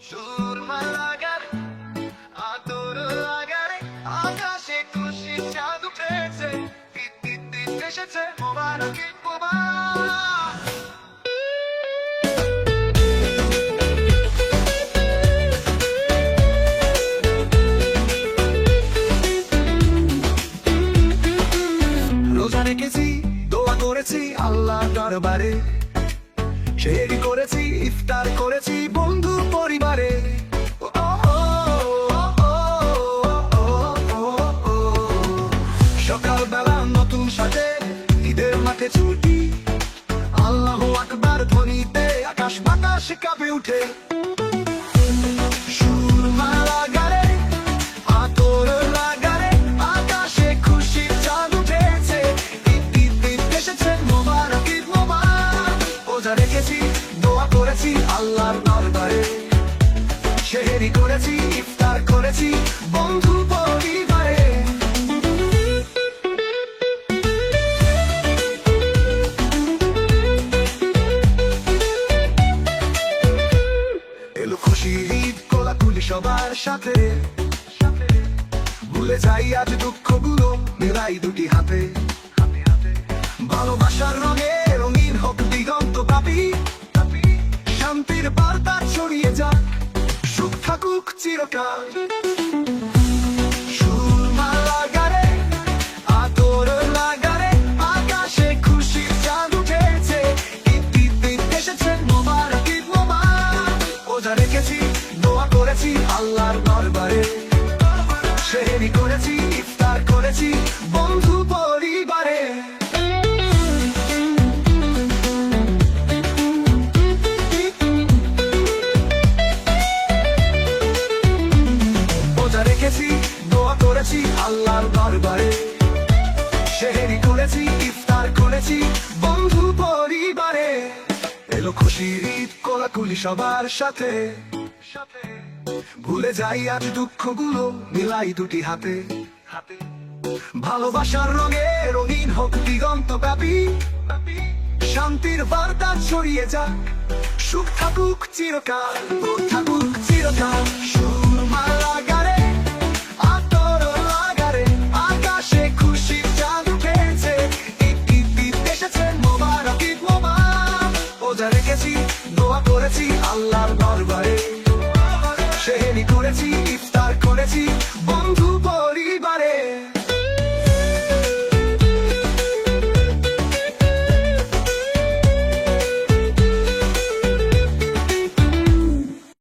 সুরমা লাগারে আতর লাগারে আকাশে খুশি চাঁদ উঠেছে, ঈদ ঈদ ঈদ এসেছে, মোবারক ঈদ মোবারক। রোজা রেখেছি, দোয়া করেছি আল্লাহর দরবারে, সেহরি করেছি, ইফতার করেছি বন্ধু পরিবারে। সকালবেলা নতুন সাজে ঈদের মাঠে ছুটি, আল্লাহু আকবার ধ্বনিতে আকাশ বাতাস কাঁপে উঠে। সুরমা লাগারে আতর লাগারে আকাশে খুশির চাঁদ উঠেছে, ঈদ ঈদ ঈদ এসেছে, মোবারক ঈদ মোবারক। রোজা রেখেছি, দোয়া করেছি আল্লাহর দরবারে, সেহরি করেছি, ইফতার করেছি বন্ধু পরিবারে। এলো খুশির ঈদ, কোলাকুলি সবার সাথে, ভুলে যাই আজ দুঃখগুলো, মিলাই দুটি হাতে। ভালোবাসার রঙে রঙিন হোক দিগন্ত ব্যাপী, শান্তির বার্তা ছড়িয়ে যাক, সুখ থাকুক চিরকাল। সুরমা লাগারে আতর লাগারে আকাশে খুশির চাঁদ উঠেছে, ঈদ ঈদ ঈদ এসেছে, মোবারক ঈদ মোবারক। রোজা রেখেছি, দোয়া করেছি আল্লাহর দরবারে, সেহরি করেছি, ইফতার করেছি বন্ধু পরিবারে। রোজা রেখেছি, দোয়া করেছি আল্লাহর দরবারে, সেহরি করেছি, ইফতার করেছি বন্ধু পরিবারে। এলো খুশির ঈদ, কোলাকুলি সবার সাথে, ভুলে যাই আজ দুঃখগুলো, মিলাই দুটি হাতে। ভালোবাসার রঙে রঙিন হোক দিগন্ত ব্যাপী, শান্তির বার্তা ছড়িয়ে যাক, সুখ থাকুক চিরকাল, সুখ থাকুক চিরকাল। সুরমা লাগারে আতর লাগারে আকাশে খুশির চাঁদ উঠেছে, ঈদ ঈদ ঈদ এসেছে, মোবারক ঈদ মোবারক। রোজা রেখেছি, দোয়া করেছি আল্লাহর